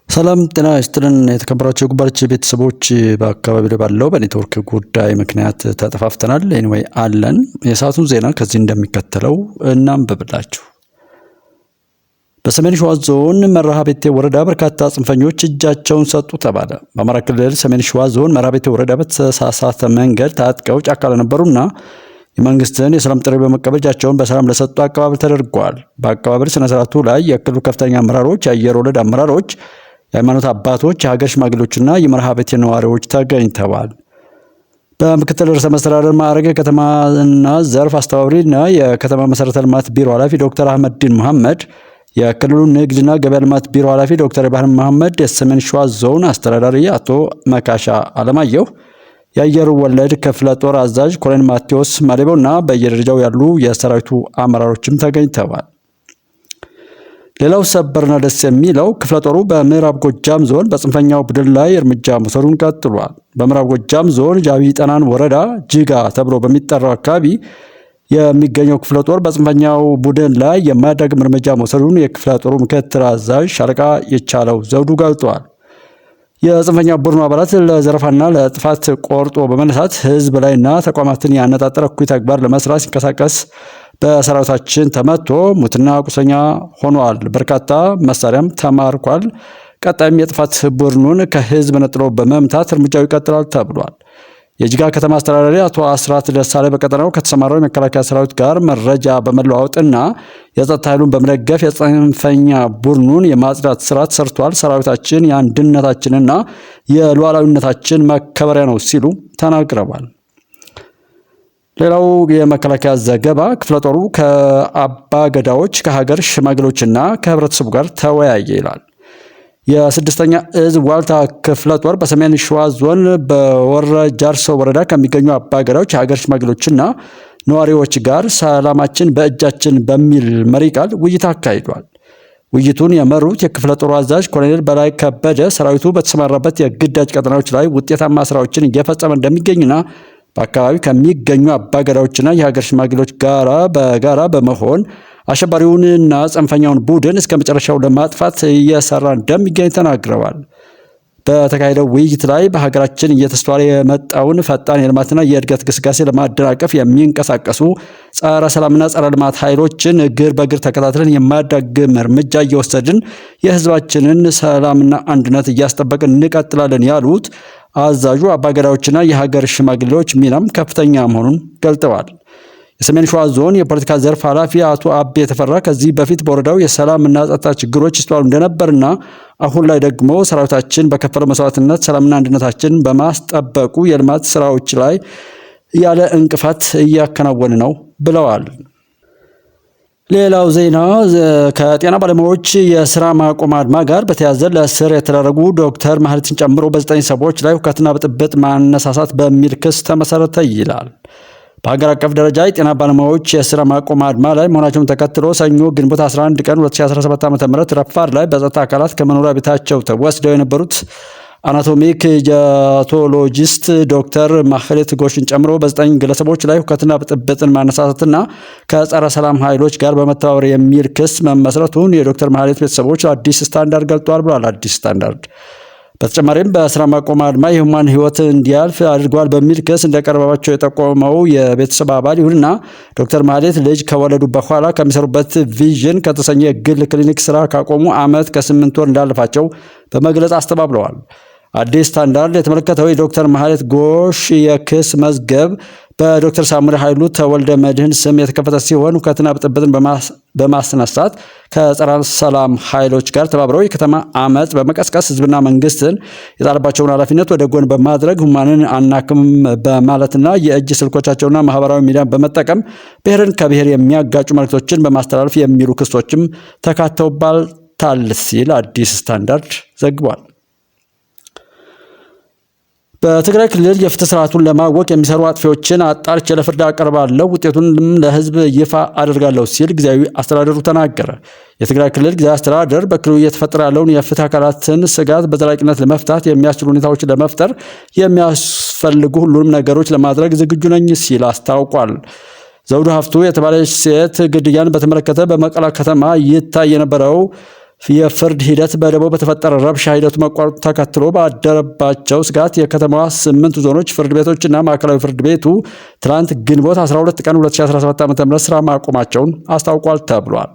ሰላም ጤና ይስጥልን የተከበራችሁ ጉባኤ ቤተሰቦች በአካባቢው ባለው በኔትወርክ ጉዳይ ምክንያት ተጠፋፍተናል። ኤኒዌይ አለን የሰዓቱን ዜና ከዚህ እንደሚከተለው እናንብብላችሁ። በሰሜን ሸዋ ዞን መርሐቤቴ ወረዳ በርካታ ጽንፈኞች እጃቸውን ሰጡ ተባለ። በአማራ ክልል ሰሜን ሸዋ ዞን መርሐቤቴ ወረዳ በተሳሳተ መንገድ ታጥቀው ጫካ ለነበሩና የመንግስትን የሰላም ጥሪ በመቀበል እጃቸውን በሰላም ለሰጡ አቀባበል ተደርጓል። በአቀባበል ስነ ስርዓቱ ላይ የክልሉ ከፍተኛ አመራሮች፣ የአየር ወለድ አመራሮች፣ የሃይማኖት አባቶች፣ የሀገር ሽማግሌዎችና የመርሐቤቴ ነዋሪዎች ተገኝተዋል። በምክትል ርዕሰ መስተዳድር ማዕረግ የከተማና ዘርፍ አስተባባሪና የከተማ መሰረተ ልማት ቢሮ ኃላፊ ዶክተር አህመዲን መሐመድ፣ የክልሉ ንግድና ገበያ ልማት ቢሮ ኃላፊ ዶክተር ኢብራሂም መሐመድ፣ የሰሜን ሸዋ ዞን አስተዳዳሪ አቶ መካሻ አለማየሁ፣ የአየር ወለድ ክፍለ ጦር አዛዥ ኮሎኔል ማቴዎስ ማሌቦና በየደረጃው ያሉ የሰራዊቱ አመራሮችም ተገኝተዋል። ሌላው ሰበርና ደስ የሚለው ክፍለ ጦሩ በምዕራብ ጎጃም ዞን በጽንፈኛው ቡድን ላይ እርምጃ መውሰዱን ቀጥሏል። በምዕራብ ጎጃም ዞን ጃቢ ጠናን ወረዳ ጅጋ ተብሎ በሚጠራው አካባቢ የሚገኘው ክፍለ ጦር በጽንፈኛው ቡድን ላይ የማያዳግም እርምጃ መውሰዱን የክፍለ ጦሩ ምክትል አዛዥ ሻለቃ የቻለው ዘውዱ ገልጧል። የጽንፈኛ ቡድኑ አባላት ለዘረፋና ለጥፋት ቆርጦ በመነሳት ህዝብ ላይና ተቋማትን ያነጣጠረ እኩይ ተግባር ለመስራት ሲንቀሳቀስ በሰራዊታችን ተመቶ ሙትና ቁስለኛ ሆኗል። በርካታ መሳሪያም ተማርኳል። ቀጣይም የጥፋት ቡድኑን ከህዝብ ነጥሎ በመምታት እርምጃው ይቀጥላል ተብሏል። የጅጋ ከተማ አስተዳዳሪ አቶ አስራት ደሳሌ በቀጠናው ከተሰማራው የመከላከያ ሰራዊት ጋር መረጃ በመለዋወጥና የጸጥታ ኃይሉን በመደገፍ የጽንፈኛ ቡድኑን የማጽዳት ስራ ሰርቷል። ሰራዊታችን የአንድነታችንና የሉዓላዊነታችን መከበሪያ ነው ሲሉ ተናግረዋል። ሌላው የመከላከያ ዘገባ ክፍለ ጦሩ ከአባ ገዳዎች ከሀገር ሽማግሌዎችና ከህብረተሰቡ ጋር ተወያየ ይላል። የስድስተኛ እዝ ዋልታ ክፍለ ጦር በሰሜን ሸዋ ዞን በወረ ጃርሶ ወረዳ ከሚገኙ አባ ገዳዎች የሀገር ሽማግሌዎችና ነዋሪዎች ጋር ሰላማችን በእጃችን በሚል መሪ ቃል ውይይት አካሂዷል። ውይይቱን የመሩት የክፍለ ጦሩ አዛዥ ኮሎኔል በላይ ከበደ ሰራዊቱ በተሰማራበት የግዳጅ ቀጠናዎች ላይ ውጤታማ ስራዎችን እየፈጸመ እንደሚገኝና በአካባቢው ከሚገኙ አባገዳዎችና የሀገር ሽማግሌዎች ጋራ በጋራ በመሆን አሸባሪውንና ጽንፈኛውን ቡድን እስከ መጨረሻው ለማጥፋት እየሰራ እንደሚገኝ ተናግረዋል። በተካሄደው ውይይት ላይ በሀገራችን እየተስተዋለ የመጣውን ፈጣን የልማትና የእድገት ግስጋሴ ለማደናቀፍ የሚንቀሳቀሱ ጸረ ሰላምና ጸረ ልማት ኃይሎችን እግር በእግር ተከታትለን የማያዳግም እርምጃ እየወሰድን የህዝባችንን ሰላምና አንድነት እያስጠበቅን እንቀጥላለን ያሉት አዛዡ አባገዳዎችና የሀገር ሽማግሌዎች ሚናም ከፍተኛ መሆኑን ገልጠዋል። የሰሜን ሸዋ ዞን የፖለቲካ ዘርፍ ኃላፊ አቶ አቤ የተፈራ ከዚህ በፊት በወረዳው የሰላምና ጸጥታ ችግሮች ይስተዋሉ እንደነበርና አሁን ላይ ደግሞ ሰራዊታችን በከፈለው መስዋዕትነት ሰላምና አንድነታችን በማስጠበቁ የልማት ስራዎች ላይ ያለ እንቅፋት እያከናወነ ነው ብለዋል። ሌላው ዜና ከጤና ባለሙያዎች የስራ ማቆም አድማ ጋር በተያያዘ ለእስር የተደረጉ ዶክተር ማህሌትን ጨምሮ በ9 ሰዎች ላይ ሁከትና ብጥብጥ ማነሳሳት በሚል ክስ ተመሰረተ ይላል። በሀገር አቀፍ ደረጃ የጤና ባለሙያዎች የስራ ማቆም አድማ ላይ መሆናቸውን ተከትሎ ሰኞ ግንቦት 11 ቀን 2017 ዓ.ም ረፋድ ላይ በጸጥታ አካላት ከመኖሪያ ቤታቸው ተወስደው የነበሩት አናቶሚክ ጃቶሎጂስት ዶክተር ማህሌት ጎሽን ጨምሮ በ9 ግለሰቦች ላይ ሁከትና ብጥብጥን ማነሳሳትና ከጸረ ሰላም ኃይሎች ጋር በመተባበር የሚል ክስ መመስረቱን የዶክተር ማህሌት ቤተሰቦች አዲስ ስታንዳርድ ገልጧል ብሏል። አዲስ ስታንዳርድ በተጨማሪም በስራ ማቆም አድማ የሁማን ህይወት እንዲያልፍ አድርጓል በሚል ክስ እንደቀረበባቸው የጠቆመው የቤተሰብ አባል ይሁንና ዶክተር ማህሌት ልጅ ከወለዱ በኋላ ከሚሰሩበት ቪዥን ከተሰኘ የግል ክሊኒክ ስራ ካቆሙ ዓመት ከ8 ወር እንዳለፋቸው በመግለጽ አስተባብለዋል። አዲስ ስታንዳርድ የተመለከተው የዶክተር ማህሌት ጎሽ የክስ መዝገብ በዶክተር ሳሙኤል ኃይሉ ተወልደ መድህን ስም የተከፈተ ሲሆን ሁከትና ብጥብጥን በማስነሳት ከጸረ ሰላም ኃይሎች ጋር ተባብረው የከተማ አመፅ በመቀስቀስ ህዝብና መንግስትን የጣለባቸውን ኃላፊነት ወደ ጎን በማድረግ ሁማንን አናክም በማለትና የእጅ ስልኮቻቸውና ማህበራዊ ሚዲያን በመጠቀም ብሔርን ከብሔር የሚያጋጩ መልእክቶችን በማስተላለፍ የሚሉ ክሶችም ተካተውባታል ሲል አዲስ ስታንዳርድ ዘግቧል። በትግራይ ክልል የፍትህ ስርዓቱን ለማወቅ የሚሰሩ አጥፊዎችን አጣርቼ ለፍርድ አቀርባለሁ፣ ውጤቱንም ለህዝብ ይፋ አደርጋለሁ ሲል ጊዜያዊ አስተዳደሩ ተናገረ። የትግራይ ክልል ጊዜያዊ አስተዳደር በክልሉ እየተፈጠረ ያለውን የፍትህ አካላትን ስጋት በዘላቂነት ለመፍታት የሚያስችሉ ሁኔታዎችን ለመፍጠር የሚያስፈልጉ ሁሉንም ነገሮች ለማድረግ ዝግጁ ነኝ ሲል አስታውቋል። ዘውዱ ሀፍቱ የተባለች ሴት ግድያን በተመለከተ በመቀለ ከተማ ይታይ የነበረው የፍርድ ሂደት በደቦ በተፈጠረ ረብሻ ሂደቱ መቋረጡ ተከትሎ ባደረባቸው ስጋት የከተማዋ 8 ዞኖች ፍርድ ቤቶችና ማዕከላዊ ፍርድ ቤቱ ትናንት ግንቦት 12 ቀን 2017 ዓ.ም ስራ ማቆማቸውን አስታውቋል ተብሏል።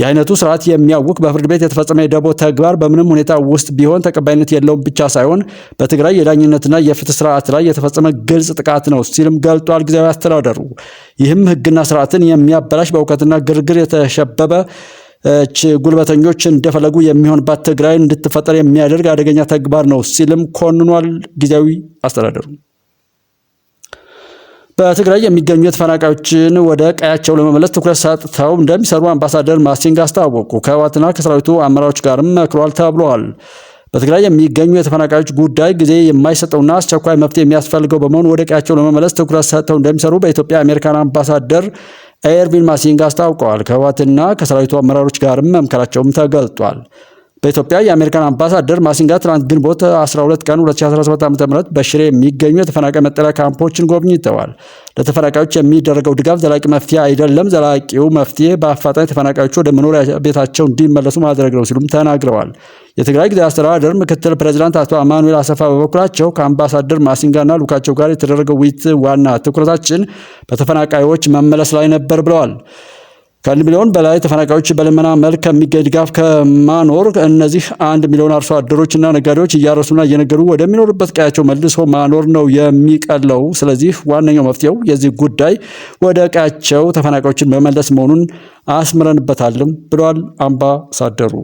የአይነቱ ስርዓት የሚያውክ በፍርድ ቤት የተፈጸመ የደቦ ተግባር በምንም ሁኔታ ውስጥ ቢሆን ተቀባይነት የለውም ብቻ ሳይሆን በትግራይ የዳኝነትና የፍትህ ስርዓት ላይ የተፈጸመ ግልጽ ጥቃት ነው ሲልም ገልጧል ጊዜያዊ አስተዳደሩ። ይህም ህግና ስርዓትን የሚያበላሽ በእውቀትና ግርግር የተሸበበ ጉልበተኞች እንደፈለጉ የሚሆንባት ትግራይ እንድትፈጠር የሚያደርግ አደገኛ ተግባር ነው ሲልም ኮንኗል ጊዜያዊ አስተዳደሩ። በትግራይ የሚገኙ ተፈናቃዮችን ወደ ቀያቸው ለመመለስ ትኩረት ሰጥተው እንደሚሰሩ አምባሳደር ማሲንጋ አስታወቁ። ከህወሓትና ከሰራዊቱ አመራሮች ጋርም መክሯል ተብሏል። በትግራይ የሚገኙ የተፈናቃዮች ጉዳይ ጊዜ የማይሰጠውና አስቸኳይ መፍትሄ የሚያስፈልገው በመሆኑ ወደ ቀያቸው ለመመለስ ትኩረት ሰጥተው እንደሚሰሩ በኢትዮጵያ የአሜሪካን አምባሳደር ኤርቪን ማሲንጋ አስታውቀዋል። ከህወሓትና ከሰራዊቱ አመራሮች ጋርም መምከራቸውም ተገልጧል። በኢትዮጵያ የአሜሪካን አምባሳደር ማሲንጋ ትናንት ግንቦት 12 ቀን 2017 ዓ.ም በሽሬ የሚገኙ የተፈናቃይ መጠለያ ካምፖችን ጎብኝተዋል። ለተፈናቃዮች የሚደረገው ድጋፍ ዘላቂ መፍትሄ አይደለም፣ ዘላቂው መፍትሄ በአፋጣኝ ተፈናቃዮቹ ወደ መኖሪያ ቤታቸው እንዲመለሱ ማድረግ ነው ሲሉም ተናግረዋል። የትግራይ ጊዜያዊ አስተዳደር ምክትል ፕሬዚዳንት አቶ አማኑኤል አሰፋ በበኩላቸው ከአምባሳደር ማሲንጋና ልኡካቸው ጋር የተደረገው ውይይት ዋና ትኩረታችን በተፈናቃዮች መመለስ ላይ ነበር ብለዋል። ከ1 ሚሊዮን በላይ ተፈናቃዮች በልመና መልክ ከሚገኝ ድጋፍ ከማኖር እነዚህ 1 ሚሊዮን አርሶ አደሮችና ነጋዴዎች እያረሱና እየነገዱ ወደሚኖሩበት ቀያቸው መልሶ ማኖር ነው የሚቀለው። ስለዚህ ዋነኛው መፍትሄው የዚህ ጉዳይ ወደ ቀያቸው ተፈናቃዮችን መመለስ መሆኑን አስምረንበታልም ብለዋል አምባሳደሩ።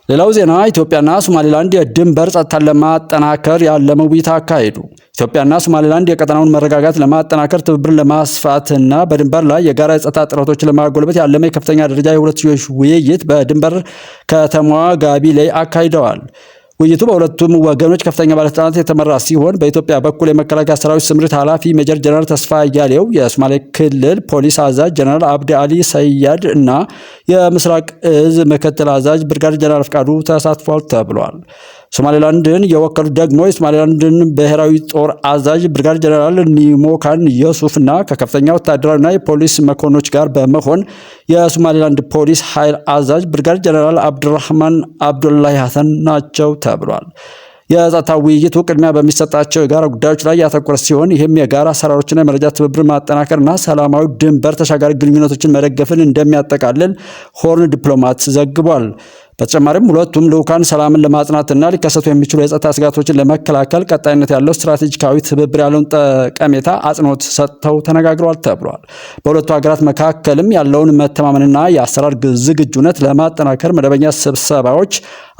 ሌላው ዜና ኢትዮጵያና ሶማሌላንድ የድንበር ጸጥታን ለማጠናከር ያለመ ውይይት አካሄዱ። ኢትዮጵያና ሶማሌላንድ የቀጠናውን መረጋጋት ለማጠናከር ትብብርን ለማስፋትና በድንበር ላይ የጋራ የጸጥታ ጥረቶችን ለማጎልበት ያለመ የከፍተኛ ደረጃ የሁለትዮሽ ውይይት በድንበር ከተማዋ ጋቢ ላይ አካሂደዋል። ውይይቱ በሁለቱም ወገኖች ከፍተኛ ባለስልጣናት የተመራ ሲሆን በኢትዮጵያ በኩል የመከላከያ ሰራዊት ስምሪት ኃላፊ ሜጀር ጀነራል ተስፋ አያሌው፣ የሶማሌ ክልል ፖሊስ አዛዥ ጀነራል አብዲ አሊ ሰያድ እና የምስራቅ እዝ ምክትል አዛዥ ብርጋዴር ጀነራል ፍቃዱ ተሳትፏል ተብሏል። ሶማሌላንድን የወከሉት ደግሞ የሶማሌላንድን ብሔራዊ ጦር አዛዥ ብርጋዴር ጀነራል ኒሞካን የሱፍ እና ከከፍተኛ ወታደራዊና የፖሊስ መኮንኖች ጋር በመሆን የሶማሌላንድ ፖሊስ ኃይል አዛዥ ብርጋዴር ጀነራል አብዱራህማን አብዱላሂ ሐሰን ናቸው ተብሏል። የጸጥታ ውይይቱ ቅድሚያ በሚሰጣቸው የጋራ ጉዳዮች ላይ ያተኮረ ሲሆን ይህም የጋራ አሰራሮችና የመረጃ ትብብር ማጠናከርና ሰላማዊ ድንበር ተሻጋሪ ግንኙነቶችን መደገፍን እንደሚያጠቃልል ሆርን ዲፕሎማት ዘግቧል። በተጨማሪም ሁለቱም ልዑካን ሰላምን ለማጽናትና ሊከሰቱ የሚችሉ የጸጥታ ስጋቶችን ለመከላከል ቀጣይነት ያለው ስትራቴጂካዊ ትብብር ያለውን ጠቀሜታ አጽንኦት ሰጥተው ተነጋግረዋል ተብሏል። በሁለቱ ሀገራት መካከልም ያለውን መተማመንና የአሰራር ዝግጁነት ለማጠናከር መደበኛ ስብሰባዎች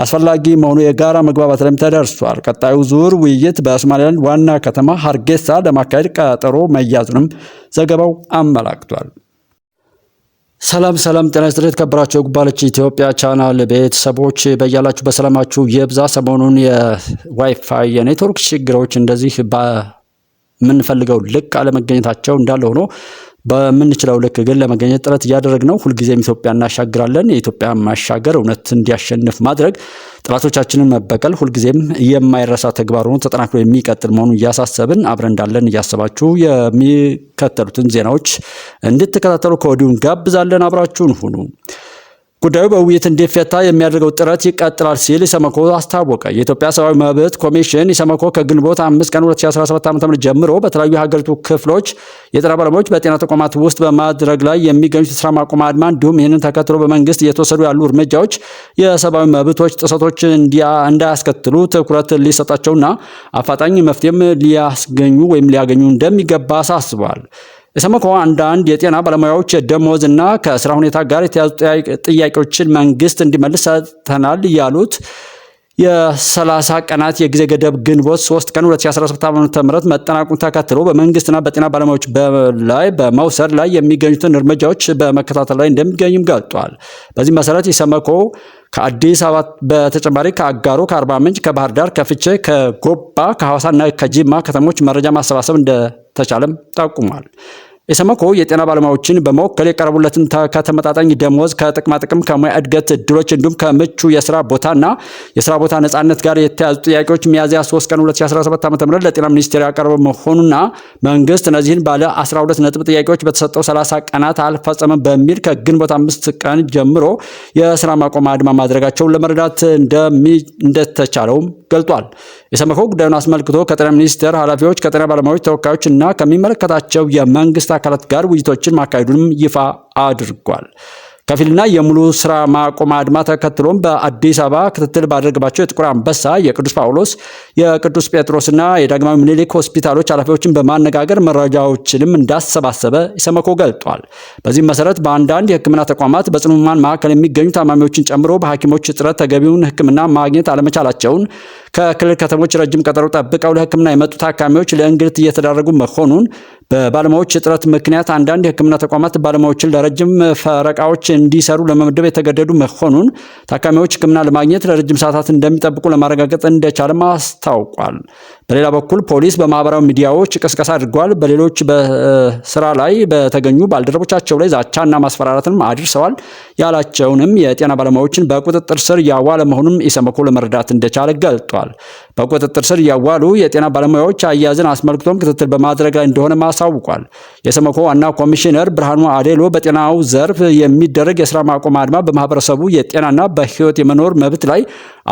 አስፈላጊ መሆኑ የጋራ መግባባት ላይም ተደርሷል። ቀጣዩ ዙር ውይይት በሶማሌላንድ ዋና ከተማ ሀርጌሳ ለማካሄድ ቀጠሮ መያዙንም ዘገባው አመላክቷል። ሰላም ጤና ይስጥልኝ የተከበራችሁ የጉባለች ኢትዮጵያ ቻናል ቤተሰቦች በያላችሁ በሰላማችሁ የብዛ። ሰሞኑን የዋይፋይ የኔትወርክ ችግሮች እንደዚህ በምንፈልገው ልክ አለመገኘታቸው እንዳለ ሆኖ በምንችለው ልክ ግን ለመገኘት ጥረት እያደረግን ነው። ሁልጊዜም ኢትዮጵያ እናሻግራለን። የኢትዮጵያ ማሻገር እውነት እንዲያሸንፍ ማድረግ፣ ጠላቶቻችንን መበቀል ሁልጊዜም የማይረሳ ተግባር ሆኖ ተጠናክሮ የሚቀጥል መሆኑን እያሳሰብን አብረን እንዳለን እያሰባችሁ የሚከተሉትን ዜናዎች እንድትከታተሉ ከወዲሁ እንጋብዛለን። አብራችሁን ሁኑ። ጉዳዩ በውይይት እንዲፈታ የሚያደርገው ጥረት ይቀጥላል ሲል ኢሰመኮ አስታወቀ። የኢትዮጵያ ሰብአዊ መብት ኮሚሽን ኢሰመኮ ከግንቦት 5 ቀን 2017 ዓ.ም ጀምሮ በተለያዩ የሀገሪቱ ክፍሎች የጤና ባለሙያዎች በጤና ተቋማት ውስጥ በማድረግ ላይ የሚገኙት የስራ ማቆም አድማ እንዲሁም ይህንን ተከትሎ በመንግስት እየተወሰዱ ያሉ እርምጃዎች የሰብአዊ መብቶች ጥሰቶች እንዳያስከትሉ ትኩረት ሊሰጣቸውና አፋጣኝ መፍትሄም ሊያስገኙ ወይም ሊያገኙ እንደሚገባ አሳስበዋል። ኢሰመኮ አንዳንድ የጤና ባለሙያዎች የደሞዝ እና ከስራ ሁኔታ ጋር የተያዙ ጥያቄዎችን መንግስት እንዲመልስ ሰጥተናል ያሉት የ30 ቀናት የጊዜ ገደብ ግንቦት 3 ቀን 2017 ዓ.ም መጠናቀቁን ተከትሎ በመንግስትና በጤና ባለሙያዎች ላይ በመውሰድ ላይ የሚገኙትን እርምጃዎች በመከታተል ላይ እንደሚገኝም ገልጧል። በዚህ መሰረት ኢሰመኮ ከአዲስ አበባ በተጨማሪ ከአጋሮ፣ ከአርባ ምንጭ፣ ከባህር ዳር፣ ከፍቼ፣ ከጎባ፣ ከሐዋሳና ከጂማ ከተሞች መረጃ ማሰባሰብ እንደተቻለም ጠቁሟል። ኢሰመኮ የጤና ባለሙያዎችን በመወከል የቀረቡለትን ከተመጣጣኝ ደሞዝ፣ ከጥቅማ ጥቅም፣ ከሙያ እድገት እድሎች እንዲሁም ከምቹ የስራ ቦታና የስራ ቦታ ነጻነት ጋር የተያዙ ጥያቄዎች ሚያዝያ 3 ቀን 2017 ዓ.ም ለጤና ሚኒስቴር ያቀረበ መሆኑና መንግስት እነዚህን ባለ 12 ነጥብ ጥያቄዎች በተሰጠው 30 ቀናት አልፈጸመም በሚል ከግንቦት 5 ቀን ጀምሮ የስራ ማቆም አድማ ማድረጋቸውን ለመረዳት እንደተቻለውም ገልጧል። ኢሰመኮ ጉዳዩን አስመልክቶ ከጤና ሚኒስቴር ኃላፊዎች፣ ከጤና ባለሙያዎች ተወካዮች እና ከሚመለከታቸው የመንግስት አካላት ጋር ውይይቶችን ማካሄዱንም ይፋ አድርጓል። ከፊልና የሙሉ ስራ ማቆም አድማ ተከትሎም በአዲስ አበባ ክትትል ባደረገባቸው የጥቁር አንበሳ፣ የቅዱስ ጳውሎስ፣ የቅዱስ ጴጥሮስና የዳግማዊ ምኒልክ ሆስፒታሎች ኃላፊዎችን በማነጋገር መረጃዎችንም እንዳሰባሰበ ኢሰመኮ ገልጧል። በዚህም መሰረት በአንዳንድ የሕክምና ተቋማት በጽኑ ሕሙማን ማዕከል የሚገኙ ታማሚዎችን ጨምሮ በሐኪሞች እጥረት ተገቢውን ሕክምና ማግኘት አለመቻላቸውን፣ ከክልል ከተሞች ረጅም ቀጠሮ ጠብቀው ለሕክምና የመጡ ታካሚዎች ለእንግልት እየተዳረጉ መሆኑን፣ በባለሙያዎች እጥረት ምክንያት አንዳንድ የሕክምና ተቋማት ባለሙያዎችን ለረጅም ፈረቃዎች እንዲሰሩ ለመመደብ የተገደዱ መሆኑን፣ ታካሚዎች ሕክምና ለማግኘት ለረጅም ሰዓታት እንደሚጠብቁ ለማረጋገጥ እንደቻለም አስታውቋል። በሌላ በኩል ፖሊስ በማህበራዊ ሚዲያዎች ቅስቀሳ አድርጓል። በሌሎች በስራ ላይ በተገኙ ባልደረቦቻቸው ላይ ዛቻና ማስፈራራትንም አድርሰዋል ያላቸውንም የጤና ባለሙያዎችን በቁጥጥር ስር ያዋለ መሆኑን ኢሰመኮ ለመረዳት እንደቻለ ገልጧል። በቁጥጥር ስር ያዋሉ የጤና ባለሙያዎች አያያዝን አስመልክቶም ክትትል በማድረግ ላይ እንደሆነ አሳውቋል። የኢሰመኮ ዋና ኮሚሽነር ብርሃኑ አዴሎ በጤናው ዘርፍ የሚደረግ የስራ ማቆም አድማ በማህበረሰቡ የጤናና በህይወት የመኖር መብት ላይ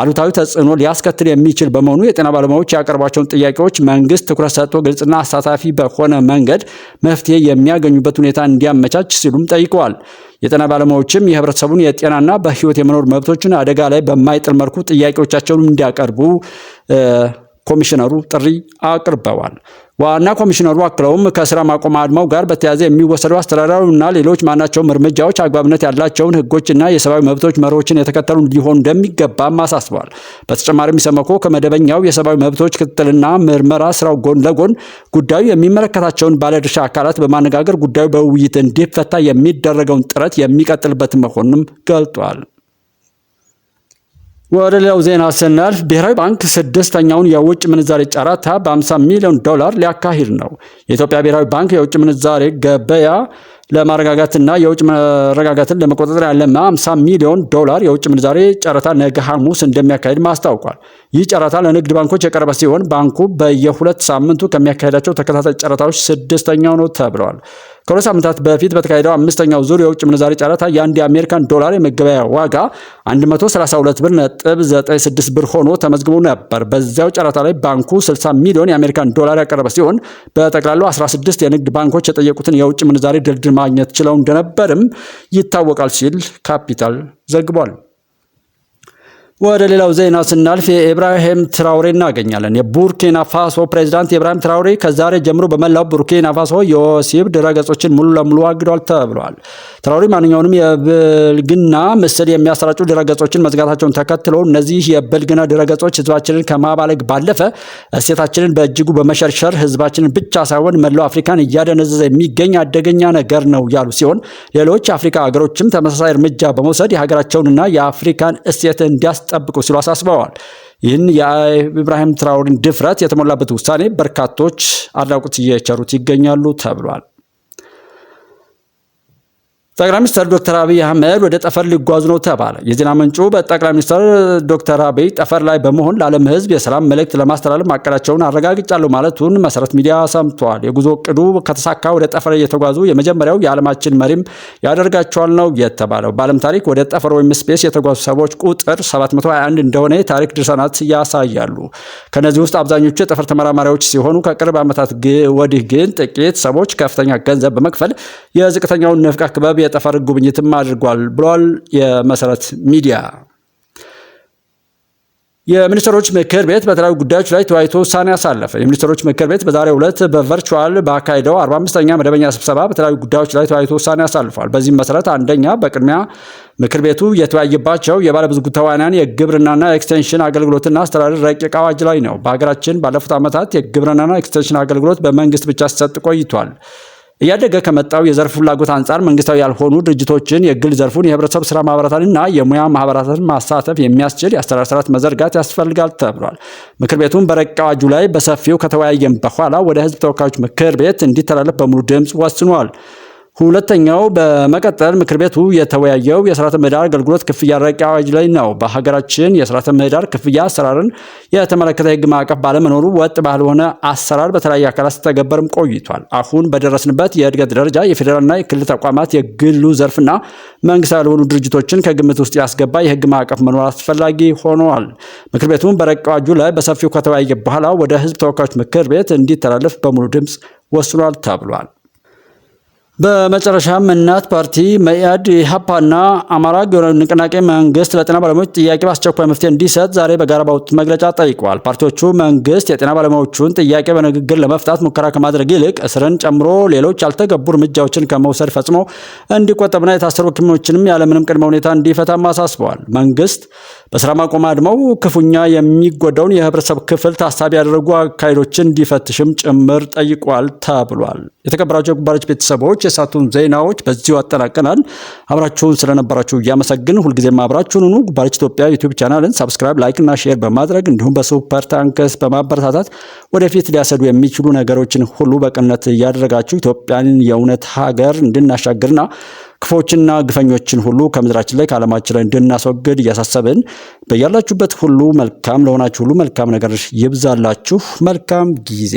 አሉታዊ ተጽዕኖ ሊያስከትል የሚችል በመሆኑ የጤና ባለሙያዎች ያቀርቧቸውን ጥያቄዎች መንግስት ትኩረት ሰጥቶ ግልጽና አሳታፊ በሆነ መንገድ መፍትሄ የሚያገኙበት ሁኔታ እንዲያመቻች ሲሉም ጠይቀዋል። የጤና ባለሙያዎችም የህብረተሰቡን የጤናና በህይወት የመኖር መብቶችን አደጋ ላይ በማይጥል መልኩ ጥያቄዎቻቸውን እንዲያቀርቡ ኮሚሽነሩ ጥሪ አቅርበዋል። ዋና ኮሚሽነሩ አክለውም ከስራ ማቆም አድማው ጋር በተያያዘ የሚወሰዱ አስተዳደራዊና ሌሎች ማናቸውም እርምጃዎች አግባብነት ያላቸውን ህጎችና የሰብአዊ መብቶች መርሆችን የተከተሉ እንዲሆኑ እንደሚገባም አሳስበዋል። በተጨማሪም ኢሰመኮ ከመደበኛው የሰብአዊ መብቶች ክትትልና ምርመራ ስራው ጎን ለጎን ጉዳዩ የሚመለከታቸውን ባለድርሻ አካላት በማነጋገር ጉዳዩ በውይይት እንዲፈታ የሚደረገውን ጥረት የሚቀጥልበት መሆኑንም ገልጧል። ወደ ሌላው ዜና ስናልፍ ብሔራዊ ባንክ ስድስተኛውን የውጭ ምንዛሬ ጨረታ በ50 ሚሊዮን ዶላር ሊያካሂድ ነው። የኢትዮጵያ ብሔራዊ ባንክ የውጭ ምንዛሬ ገበያ ለማረጋጋትና የውጭ መረጋጋትን ለመቆጣጠር ያለመ 50 ሚሊዮን ዶላር የውጭ ምንዛሬ ጨረታ ነገ ሐሙስ እንደሚያካሂድ ማስታውቋል። ይህ ጨረታ ለንግድ ባንኮች የቀረበ ሲሆን ባንኩ በየሁለት ሳምንቱ ከሚያካሄዳቸው ተከታታይ ጨረታዎች ስድስተኛው ነው ተብለዋል። ከሁለት ሳምንታት በፊት በተካሄደው አምስተኛው ዙር የውጭ ምንዛሬ ጨረታ የአንድ የአሜሪካን ዶላር የመገበያ ዋጋ 132.96 ብር ሆኖ ተመዝግቦ ነበር። በዚያው ጨረታ ላይ ባንኩ 60 ሚሊዮን የአሜሪካን ዶላር ያቀረበ ሲሆን በጠቅላላው 16 የንግድ ባንኮች የጠየቁትን የውጭ ምንዛሬ ድልድል ማግኘት ችለው እንደነበርም ይታወቃል ሲል ካፒታል ዘግቧል። ወደ ሌላው ዜና ስናልፍ የኢብራሂም ትራውሬ እናገኛለን። የቡርኪና ፋሶ ፕሬዝዳንት ኢብራሂም ትራውሬ ከዛሬ ጀምሮ በመላው ቡርኪና ፋሶ የወሲብ ድረገጾችን ሙሉ ለሙሉ አግደዋል ተብሏል። ትራውሬ ማንኛውንም የብልግና ምስል የሚያሰራጩ ድረገጾችን መዝጋታቸውን ተከትሎ እነዚህ የብልግና ድረገጾች ህዝባችንን ከማባለግ ባለፈ እሴታችንን በእጅጉ በመሸርሸር ህዝባችንን ብቻ ሳይሆን መላው አፍሪካን እያደነዘዘ የሚገኝ አደገኛ ነገር ነው ያሉ ሲሆን ሌሎች አፍሪካ ሀገሮችም ተመሳሳይ እርምጃ በመውሰድ የሀገራቸውንና የአፍሪካን እሴት እንዲያስጠብቁ ሲሉ አሳስበዋል። ይህን የኢብራሂም ትራውሬን ድፍረት የተሞላበት ውሳኔ በርካቶች አድናቆት እየቸሩት ይገኛሉ ተብሏል። ጠቅላይ ሚኒስትር ዶክተር አብይ አህመድ ወደ ጠፈር ሊጓዙ ነው ተባለ። የዜና ምንጩ በጠቅላይ ሚኒስትር ዶክተር አብይ ጠፈር ላይ በመሆን ለዓለም ህዝብ የሰላም መልእክት ለማስተላለፍ ማቀዳቸውን አረጋግጫለሁ ማለቱን መሰረት ሚዲያ ሰምቷል። የጉዞ እቅዱ ከተሳካ ወደ ጠፈር እየተጓዙ የመጀመሪያው የዓለማችን መሪም ያደርጋቸዋል ነው የተባለው። በዓለም ታሪክ ወደ ጠፈር ወይም ስፔስ የተጓዙ ሰዎች ቁጥር 721 እንደሆነ የታሪክ ድርሳናት ያሳያሉ። ከነዚህ ውስጥ አብዛኞቹ የጠፈር ተመራማሪዎች ሲሆኑ ከቅርብ ዓመታት ወዲህ ግን ጥቂት ሰዎች ከፍተኛ ገንዘብ በመክፈል የዝቅተኛውን ንፍቀ ክበብ የጠፈር ጉብኝትም አድርጓል ብሏል የመሰረት ሚዲያ። የሚኒስትሮች ምክር ቤት በተለያዩ ጉዳዮች ላይ ተወያይቶ ውሳኔ አሳለፈ። የሚኒስትሮች ምክር ቤት በዛሬው ዕለት በቨርቹዋል ባካሄደው 45ኛ መደበኛ ስብሰባ በተለያዩ ጉዳዮች ላይ ተወያይቶ ውሳኔ አሳልፏል። በዚህም መሰረት አንደኛ፣ በቅድሚያ ምክር ቤቱ የተወያየባቸው የባለብዙ ተዋናያን የግብርናና ኤክስቴንሽን አገልግሎትና አስተዳደር ረቂቅ አዋጅ ላይ ነው። በሀገራችን ባለፉት ዓመታት የግብርናና ኤክስቴንሽን አገልግሎት በመንግስት ብቻ ሲሰጥ ቆይቷል። እያደገ ከመጣው የዘርፍ ፍላጎት አንጻር መንግስታዊ ያልሆኑ ድርጅቶችን፣ የግል ዘርፉን፣ የህብረተሰብ ስራ ማህበራትንና የሙያ ማህበራትን ማሳተፍ የሚያስችል የአሰራር ስርዓት መዘርጋት ያስፈልጋል ተብሏል። ምክር ቤቱም በረቂቅ አዋጁ ላይ በሰፊው ከተወያየም በኋላ ወደ ህዝብ ተወካዮች ምክር ቤት እንዲተላለፍ በሙሉ ድምፅ ወስኗል። ሁለተኛው በመቀጠል ምክር ቤቱ የተወያየው የስርዓተ ምህዳር አገልግሎት ክፍያ ረቂቅ አዋጅ ላይ ነው። በሀገራችን የስርዓተ ምህዳር ክፍያ አሰራርን የተመለከተ የህግ ማዕቀፍ ባለመኖሩ ወጥ ባልሆነ አሰራር በተለያዩ አካላት ሲተገበርም ቆይቷል። አሁን በደረስንበት የእድገት ደረጃ የፌዴራልና የክልል ተቋማት የግሉ ዘርፍና መንግስታዊ ያልሆኑ ድርጅቶችን ከግምት ውስጥ ያስገባ የህግ ማዕቀፍ መኖር አስፈላጊ ሆኗል። ምክር ቤቱም በረቂቅ አዋጁ ላይ በሰፊው ከተወያየ በኋላ ወደ ህዝብ ተወካዮች ምክር ቤት እንዲተላለፍ በሙሉ ድምፅ ወስኗል ተብሏል። በመጨረሻም እናት ፓርቲ፣ መኢአድ፣ ኢህአፓና አማራ ብሔራዊ ንቅናቄ መንግስት ለጤና ባለሙያዎች ጥያቄ በአስቸኳይ መፍትሄ እንዲሰጥ ዛሬ በጋራ ባወጡት መግለጫ ጠይቀዋል። ፓርቲዎቹ መንግስት የጤና ባለሙያዎቹን ጥያቄ በንግግር ለመፍታት ሙከራ ከማድረግ ይልቅ እስርን ጨምሮ ሌሎች ያልተገቡ እርምጃዎችን ከመውሰድ ፈጽሞ እንዲቆጠብና የታሰሩ ሕክምናዎችንም ያለምንም ቅድመ ሁኔታ እንዲፈታም አሳስበዋል። መንግስት በስራ ማቆም አድማው ክፉኛ የሚጎዳውን የህብረተሰብ ክፍል ታሳቢ ያደረጉ አካሄዶችን እንዲፈትሽም ጭምር ጠይቋል ተብሏል። የተከበራቸው ጉባኤዎች ቤተሰቦች የሳቱን ዜናዎች በዚሁ አጠናቀናል። አብራችሁን ስለነበራችሁ እያመሰግን ሁልጊዜም አብራችሁን ሁኑ። ጉባኤዎች ኢትዮጵያ ዩቲዩብ ቻናልን ሰብስክራይብ፣ ላይክ እና ሼር በማድረግ እንዲሁም በሱፐር ታንክስ በማበረታታት ወደፊት ሊያሰዱ የሚችሉ ነገሮችን ሁሉ በቅንነት እያደረጋችሁ ኢትዮጵያን የእውነት ሀገር እንድናሻግርና ክፎችና ግፈኞችን ሁሉ ከምድራችን ላይ ከዓለማችን ላይ እንድናስወግድ እያሳሰብን በያላችሁበት ሁሉ መልካም ለሆናችሁ ሁሉ መልካም ነገር ይብዛላችሁ። መልካም ጊዜ